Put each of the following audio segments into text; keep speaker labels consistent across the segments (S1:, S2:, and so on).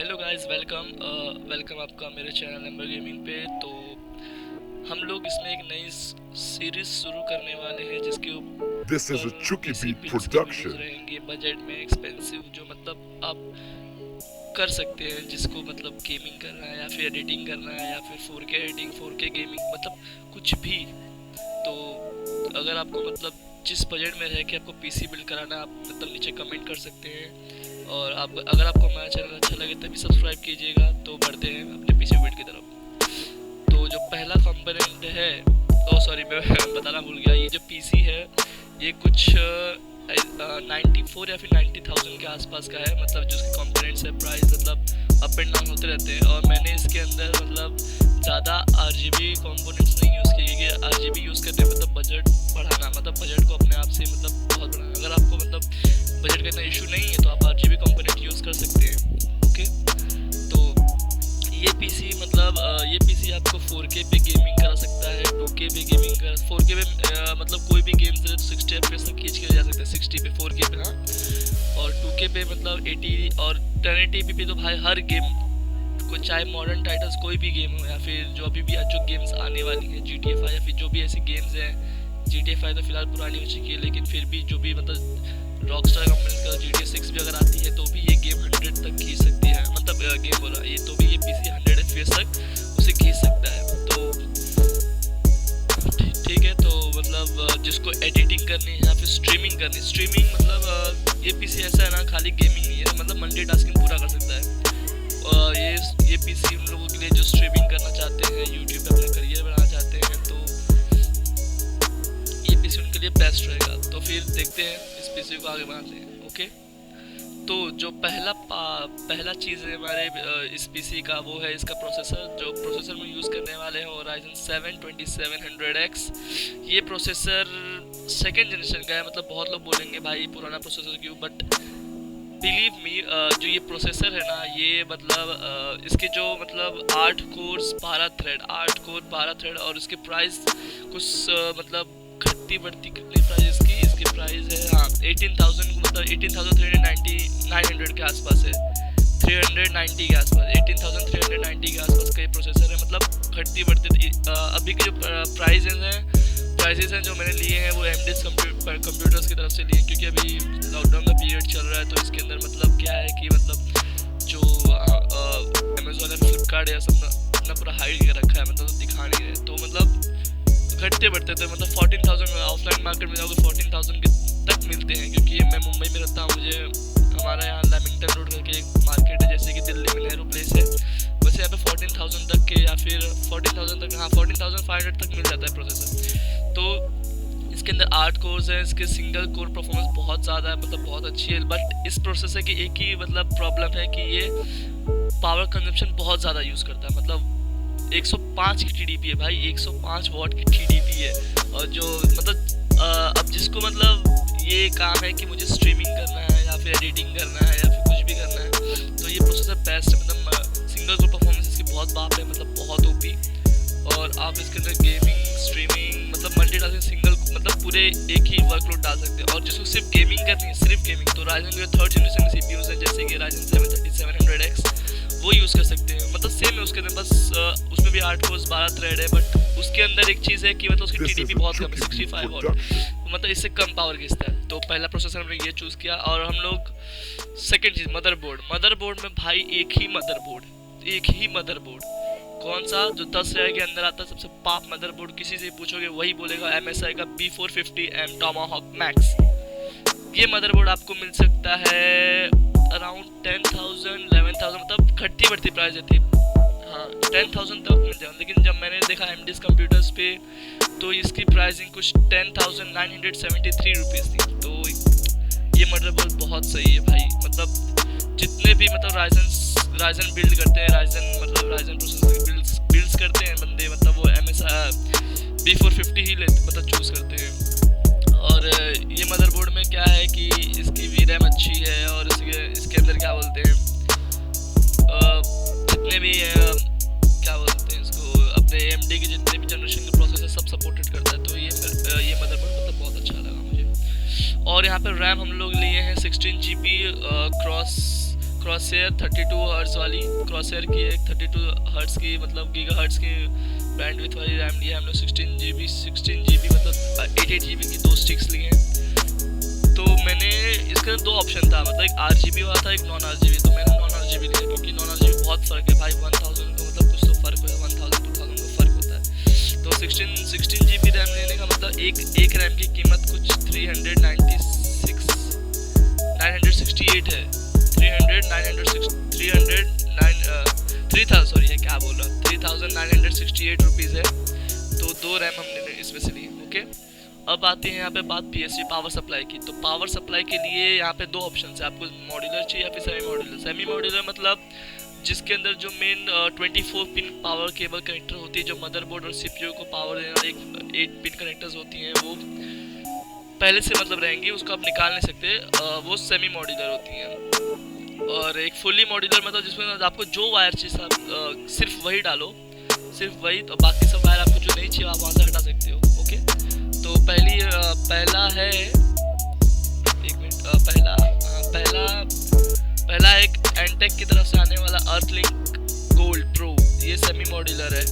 S1: Hello guys, welcome आपका मेरे channel amber gaming पे। तो हम लोग इसमें एक नई सीरीज शुरू करने वाले हैं जिसके
S2: This is a
S1: ऊपर
S2: Chucky
S1: पीसी
S2: Beat
S1: बिल्ड्स के वीडियोस
S2: production.
S1: रहेंगे, बजट में एक्सपेंसिव, जो मतलब आप कर सकते हैं, जिसको मतलब गेमिंग करना है या फिर एडिटिंग करना है या फिर 4K एडिटिंग, 4K गेमिंग, मतलब कुछ भी। तो अगर आपको मतलब जिस बजट में रह के आपको पीसी बिल्ड कराना है, आप मतलब नीचे कमेंट कर सकते हैं। और आप अगर आपको हमारा चैनल अच्छा लगे तभी सब्सक्राइब कीजिएगा। तो बढ़ते हैं अपने पीसी बिल्ड की तरफ। तो जो पहला कंपोनेंट है, ओ सॉरी मैं बताना भूल गया, ये जो पीसी है ये कुछ 94 या फिर 90,000 के आसपास का है। मतलब जो उसके कंपोनेंट्स है, प्राइस मतलब अप एंड डाउन होते रहते हैं। और मैंने इसके अंदर मतलब ज़्यादा RGB कंपोनेंट्स नहीं यूज़ किए, क्योंकि RGB यूज़ करते हैं मतलब बजट बढ़ाना, मतलब बजट को अपने आप से मतलब बहुत बढ़ाना। अगर आपको मतलब बजट का इतना इशू नहीं है तो आप RGB कंपोनेंट यूज़ कर सकते हैं। ओके, तो ये पीसी मतलब ये पीसी आपको 4K पे गेमिंग करा सकता है, 2K पे गेमिंग कर 4K पे मतलब कोई भी गेम्स है तो 60 FPS तक खींच के जा सकता है, 60 पे 4K पे, हाँ। और 2K पे मतलब 80 और 1080p पे तो भाई हर गेम को, चाहे मॉडर्न टाइटल्स कोई भी गेम हो या फिर जो अभी भी जो गेम्स आने वाली हैं GTA 5 या फिर जो भी ऐसी गेम्स हैं। GTA 5 तो फिलहाल पुरानी हो चुकी है, लेकिन फिर भी जो भी मतलब रॉकस्टार कंपनी का GTA 6 भी अगर आती है तो भी ये गेम 100 तक खींच सकती है। मतलब गेम बोला ये, तो भी ये पीसी 100 FPS तक उसे खींच सकता है। तो ठीक है, तो मतलब जिसको एडिटिंग करनी है या फिर स्ट्रीमिंग मतलब ये पीसी ऐसा है ना, खाली गेमिंग नहीं है, मतलब मल्टीटास्किंग पूरा कर सकता है। ये पीसी उन लोगों के लिए जो स्ट्रीमिंग करना चाहते हैं, यूट्यूब पे अपना करियर बनाना चाहते हैं, तो ये पीसी उनके लिए बेस्ट रहेगा। तो फिर देखते हैं इस पीसी को आगे बढ़ाते हैं। ओके, तो जो पहला चीज़ है हमारे इस पीसी का, वो है इसका प्रोसेसर। जो प्रोसेसर में यूज़ करने वाले हैं वो Ryzen 7 2700X। ये प्रोसेसर सेकेंड जनरेशन का है। मतलब बहुत लोग बोलेंगे भाई पुराना प्रोसेसर क्यों, बट बिलीव मी, जो ये प्रोसेसर है ना, ये मतलब इसके जो मतलब 8 कोर 12 थ्रेड और इसके प्राइस कुछ मतलब घटती बढ़ती कितनी प्राइस इसकी प्राइस है, हाँ 18,000, मतलब 18,399 के आसपास है, 390 के आसपास, 18,390 के आसपास का ये प्रोसेसर है। मतलब घटती बढ़ती अभी के जो प्राइजेस हैं जो मैंने लिए हैं वो एमडी कंप्यूटर्स की तरफ से लिए, क्योंकि अभी लॉकडाउन का पीरियड चल रहा है। तो इसके अंदर मतलब क्या है कि मतलब जो अमेजोन या फ्लिपकार्ट या सब अपना पूरा हाइड कर रखा है, मतलब तो दिखा नहीं रहे। तो मतलब घटते बढ़ते थे, मतलब 14,000 में ऑफलाइन मार्केट में जाओगे 14,000 के तक मिलते हैं। क्योंकि मैं मुंबई में रहता हूँ, मुझे हमारा यहाँ लैमिंगटन रोड करके एक मार्केट है, जैसे कि दिल्ली में नेहरू प्लेस है, वैसे यहाँ पे 14,000 तक के या फिर 14,000 तक, हाँ 14,500 तक मिल जाता है प्रोसेसर। तो इसके अंदर 8 कोर्स हैं, इसके सिंगल कोर परफॉर्मेंस बहुत ज़्यादा है, मतलब बहुत अच्छी है। बट इस प्रोसेसर की एक ही मतलब प्रॉब्लम है कि ये पावर कंजम्पशन बहुत ज़्यादा यूज़ करता है। मतलब 105 की TDP है भाई, 105 वॉट की TDP है। और जो मतलब अब जिसको मतलब ये काम है कि मुझे स्ट्रीमिंग करना है या फिर एडिटिंग करना है या फिर कुछ भी करना है, तो ये प्रोसेसर बेस्ट है। मतलब सिंगल कोर परफॉर्मेंस इसकी बहुत बाप है, मतलब बहुत ओपी। और आप इसके अंदर गेमिंग, स्ट्रीमिंग, मतलब मल्टीटास्किंग, सिंगल मतलब पूरे एक ही वर्कलोड डाल सकते हैं। और जिसको सिर्फ गेमिंग करनी है, सिर्फ गेमिंग, तो Ryzen के 3rd जनरेशन के CPUs हैं, जैसे कि Ryzen 7 3700X, वो यूज़ कर सकते हैं। मतलब सेम है उसके अंदर, बस उसमें भी 8 कोर्स 12 थ्रेड है, बट उसके अंदर एक चीज़ है कि मतलब उसकी TDP बहुत कम है, 65 वॉट, मतलब इससे कम पावर खींचता है। तो पहला प्रोसेसर हमने ये चूज़ किया। और हम लोग सेकेंड चीज़ मदरबोर्ड में भाई एक ही मदरबोर्ड कौन सा, जो 10,000 के अंदर आता है, सबसे पाप मदरबोर्ड। किसी से पूछोगे वही बोलेगा MSI का B450M Tomahawk Max। ये मदरबोर्ड आपको मिल सकता है अराउंड 10,000 11,000, मतलब घटती बढ़ती प्राइस रहती है, हाँ 10,000 तक मिल जाए। लेकिन जब मैंने देखा MD's कंप्यूटर्स पे तो इसकी प्राइसिंग कुछ 10,973 रुपीज़ थी। तो ये मदरबोर्ड बहुत सही है भाई। मतलब जितने भी मतलब राइजन बिल्ड करते हैं, राइजन प्रोसेसर बिल्ड्स करते हैं बंदे, मतलब वो MSI B450 ही मतलब चूज़ करते हैं। और ये मदरबोर्ड में क्या है कि इसकी VRAM अच्छी है, और इसके अंदर क्या बोलते हैं, जितने भी क्या बोलते हैं इसको, अपने AMD के जितने भी जनरेशन के प्रोसेसर सब सपोर्टेड करता है। तो ये मदरबोर्ड मतलब बहुत अच्छा लगा मुझे। और यहाँ पर रैम हम लोग लिए हैं 16 GB क्रॉस क्रॉसहेयर 32 हर्ट्ज वाली, क्रॉसहेयर की एक 32 हर्ट्ज की मतलब गीगा हर्ट्ज की बैंडविड्थ वाली रैम लिया है हमने। 16 GB मतलब 8 GB की 2 स्टिक्स लिए हैं। तो मैंने इसका 2 ऑप्शन था, मतलब एक RGB वाला था, एक नॉन RGB। तो मैंने नॉन RGB लिया क्योंकि नॉन RGB बहुत फ़र्क है भाई, 1000 का मतलब कुछ तो फ़र्क है, 1000 2000 का फ़र्क होता है। तो 16 GB रैम लेने का मतलब एक रैम की कीमत कुछ 968 है। 3968 रुपीज़ है। तो 2 रैम हमने इसमें से ली। ओके, अब आते हैं यहाँ पे बात PSG पावर सप्लाई की। तो पावर सप्लाई के लिए यहाँ पे 2 ऑप्शन है, आपको मॉड्यूलर चाहिए या फिर सेमी मॉड्यूलर। सेमी मॉड्यूलर मतलब जिसके अंदर जो main 24 pin power cable connector होती है, जो मदरबोर्ड और CPU को पावर देने वाली एक 8 पिन कनेक्टर्स होती हैं, वो पहले से मतलब रहेंगी, उसको आप निकाल नहीं सकते, वो सेमी मॉड्यूलर होती हैं। और एक फुली मॉड्यूलर मतलब जिसमें आपको जो वायर चाहिए आप सिर्फ वही डालो, सिर्फ वही, तो बाकी सब वायर आपको जो नहीं चाहिए आप वहाँ से हटा सकते हो। ओके, तो पहला है, एक मिनट, पहला एक एंटेक की तरफ से आने वाला अर्थलिंक गोल्ड प्रो, ये सेमी मॉड्यूलर है।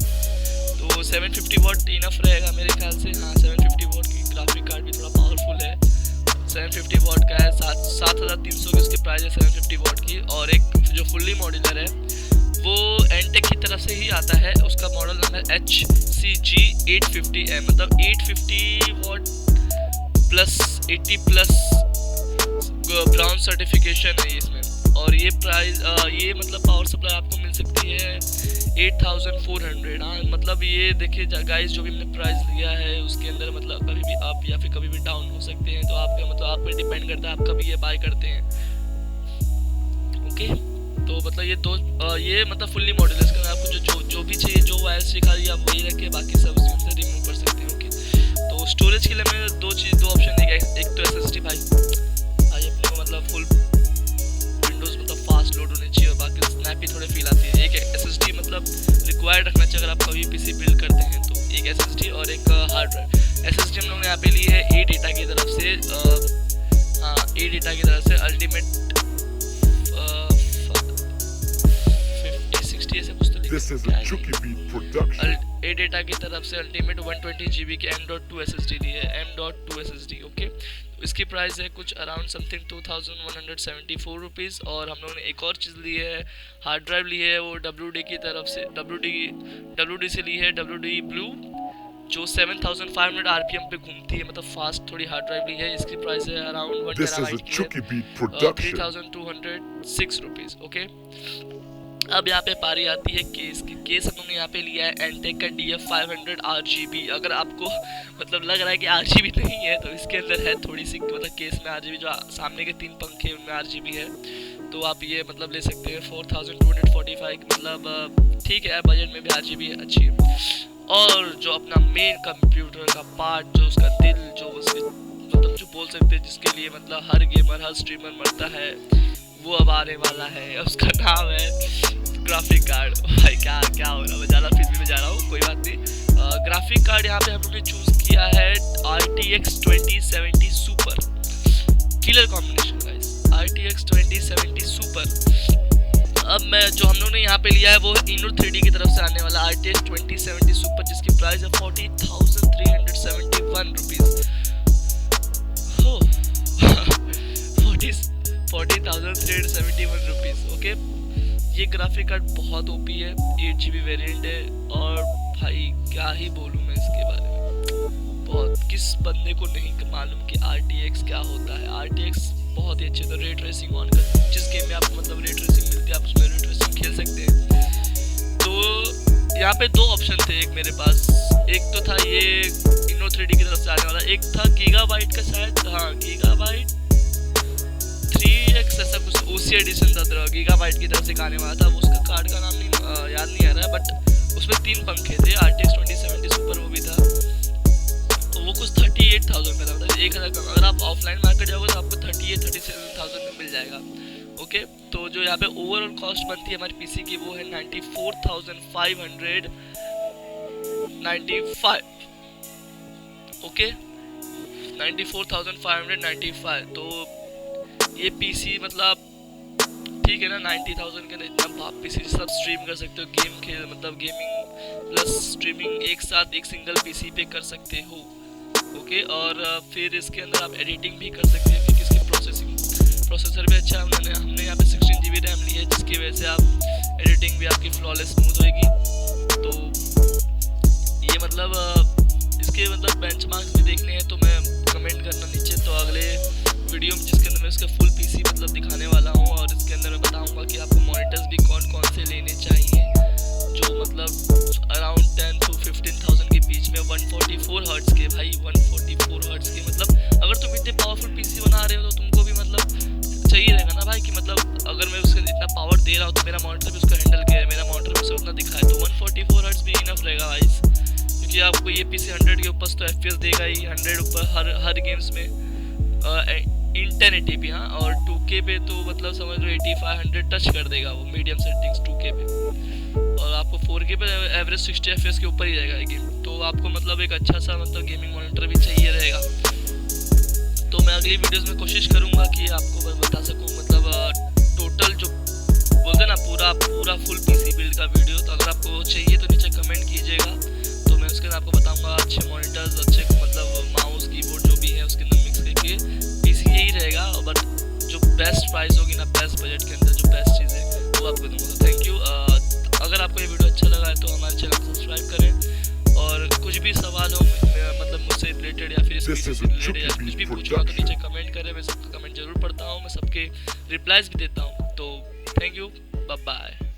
S1: तो 750 वाट इनफ रहेगा मेरे ख्याल से। हाँ, 750 वाट की ग्राफिक कार्ड भी थोड़ा पावरफुल है। 750 वाट का है, 7300 की उसकी प्राइस है 750 वाट की। और एक जो फुल्ली मॉड्यूलर है वो एंटेक की तरफ से ही आता है, उसका मॉडल नंबर HCG 850M, मतलब 850 वाट प्लस 80 प्लस ब्राउन सर्टिफिकेशन है इसमें। और ये प्राइस ये मतलब पावर सप्लाई आपको मिल सकती है 8400। हाँ, मतलब ये देखिए गाइस, जो भी हमने प्राइस लिया है उसके अंदर मतलब कभी भी अप या फिर कभी भी डाउन हो सकते हैं, तो आपका मतलब आप पे डिपेंड करता है आप कभी ये बाय करते हैं। ओके, तो मतलब ये मतलब फुल्ली मॉड्यूलर, इसका आपको जो भी चाहिए, जो वायर सिखा रही है आप वही रखें, बाकी सब से रिमूव कर सकते हैं। ओके, तो स्टोरेज के लिए मैं दो ऑप्शन है, एक तो SSD भाई अपने को मतलब फुल विंडोज मतलब फास्ट लोड होनी चाहिए, और बाकी स्नैपी थोड़े फील आती है। एक SSD मतलब रिक्वायर्ड रखना चाहिए अगर आप कभी PC बिल्ड करते हैं तो, एक SSD और एक हार्ड ड्राइव। SSD हम लोग ने यहाँ पे ली है A-Data की तरफ से, हाँ A-Data की तरफ से अल्टीमेट 5060 ऐसे कुछ तो लिखा है। A-Data की तरफ से अल्टीमेट 120 GB की M.2 SSD ली है, M.2 SSD। ओके, इसकी प्राइस है कुछ अराउंड समथिंग 2174 रुपीज़। और हम लोगों ने एक और चीज़ ली है, हार्ड ड्राइव ली है, वो WD की तरफ से WD से ली है, WD ब्लू, जो 7500 RPM पे घूमती है, मतलब फास्ट थोड़ी हार्ड ड्राइव ली है। इसकी प्राइस है अराउंड 1 टेराबाइट की है, 3206 रुपीज़। ओके, अब यहाँ पे पारी आती है केस की। केस हम लोगों ने यहाँ पे लिया है एंटेक का DF500 RGB। अगर आपको मतलब लग रहा है कि RGB नहीं है, तो इसके अंदर है थोड़ी सी, मतलब केस में RGB, जो सामने के 3 पंखे उनमें RGB है, तो आप ये मतलब ले सकते हैं 4245, मतलब ठीक है, बजट में भी RGB अच्छी है। और जो अपना मेन कंप्यूटर का पार्ट, जो उसका दिल, जो उसके मतलब जो बोल सकते हैं जिसके लिए मतलब हर गेमर हर स्ट्रीमर मरता है, वो अब आने वाला है। उसका नाम है ग्राफिक कार्ड। भाई क्या हो रहा है, मैं जा रहा हूँ, कोई बात नहीं। ग्राफिक कार्ड यहाँ पे हम लोगों ने चूज़ किया है RTX 2070 super, killer combination guys, RTX 2070 super. अब मैं जो हम लोगों ने यहाँ पे लिया है वो इनो 3D की तरफ से आने वाला RTX 2070 सुपर, जिसकी प्राइस है 40,371 रुपीज़। 40,371 रुपीज़। ओके, ये ग्राफिक कार्ड बहुत OP है, 8GB वेरिएंट है, और भाई क्या ही बोलूँ मैं इसके बारे में। बहुत, किस बंदे को नहीं मालूम कि RTX क्या होता है। RTX बहुत ही अच्छे, तो रे ट्रेसिंग ऑन कर, जिस गेम में आपको मतलब रे ट्रेसिंग मिलती है आप उसमें रे ट्रेसिंग खेल सकते हैं। तो यहाँ पे 2 ऑप्शन थे एक मेरे पास, एक तो था ये इनो 3D की तरफ से आने वाला, एक था गीगाबाइट का शायद, हाँ गीगाबाइट 3X ऐसा कुछ OC एडिशन था, गीगाबाइट की तरफ से आने वाला था। उसका कार्ड का नाम नहीं याद नहीं आ रहा है, बट उसमें 3 पंखे थे, RTX 2070 सुपर वो भी था, तो वो कुछ 38,000 का था, मतलब 1000 कम। अगर आप ऑफलाइन मार्केट जाओगे तो आपको 37,000 में मिल जाएगा। ओके, तो जो यहाँ पे ओवरऑल कॉस्ट बनती है हमारी PC की वो है 94,595। ओके, 94,595। तो ये PC मतलब ठीक है ना, 90,000 के इतना आप पीसी से सब स्ट्रीम कर सकते हो, गेम खेल मतलब गेमिंग प्लस स्ट्रीमिंग एक साथ एक सिंगल पीसी पे कर सकते हो। ओके, और फिर इसके अंदर आप एडिटिंग भी कर सकते हैं क्योंकि इसकी प्रोसेसर भी अच्छा है। हमने यहाँ पे 16 GB रैम ली है जिसकी वजह से आप एडिटिंग भी आपकी फ्लॉलेस स्मूथ होएगी। तो ये मतलब इसके मतलब बेंचमार्क्स भी देखने हैं तो मैं कमेंट करना नीचे, तो अगले वीडियो में जिसके अंदर मैं इसका फुल पीसी मतलब दिखाने वाला हूँ और इसके अंदर मैं बताऊँगा कि आपको मॉनिटर्स भी कौन कौन से लेने चाहिए जो मतलब अराउंड 10 to 15,000 के बीच में 144 हर्ट्ज़ के। भाई 144 हर्ट्ज़ के मतलब अगर तुम इतने पावरफुल पीसी बना रहे हो तो तुमको भी मतलब चाहिए रहेगा ना भाई कि मतलब अगर मैं उसके इतना पावर दे रहा हूँ तो मेरा मॉनिटर भी उसको हैंडल करे, मेरा मॉनिटर भी उसको उतना दिखाए, तो 144 हर्ट्ज़ भी इनफ रहेगा भाई, क्योंकि आपको ये पीसी 100 के ऊपर तो FPS देगा ही, 100 ऊपर हर गेम्स में इन 1080p। हाँ, और 2K पे तो मतलब समझ लो 8500 टच कर देगा वो मीडियम सेटिंग्स 2K पे, और आपको 4K पे एवरेज 60 FPS के ऊपर ही रहेगा ये गेम। तो आपको मतलब एक अच्छा सा मतलब गेमिंग मॉनिटर भी चाहिए रहेगा। तो मैं अगली वीडियोस में कोशिश करूँगा कि आपको बता सकूँ मतलब टोटल जो बोलते ना पूरा फुल पीसी बिल्ड का वीडियो। तो अगर आपको चाहिए तो नीचे कमेंट कीजिएगा, तो मैं उसके अंदर आपको बताऊँगा अच्छे मॉनिटर्स, अच्छे मतलब माउस कीबोर्ड जो भी है उसके अंदर मिक्स करके पीसी यही रहेगा। बट जो बेस्ट प्राइस होगी ना, बेस्ट बजट के अंदर जो बेस्ट चीज़ है वो आपको दूँगा। Thank you. अगर आपको ये वीडियो अच्छा लगा है तो हमारे चैनल को सब्सक्राइब करें, और कुछ भी सवाल हो मतलब मुझसे रिलेटेड या फिर इस वीडियो से रिलेटेड या कुछ भी पूछना तो नीचे कमेंट करें, मैं सबका कमेंट जरूर पढ़ता हूँ, मैं सबके रिप्लाईज भी देता हूँ। तो थैंक यू, बाय बाय।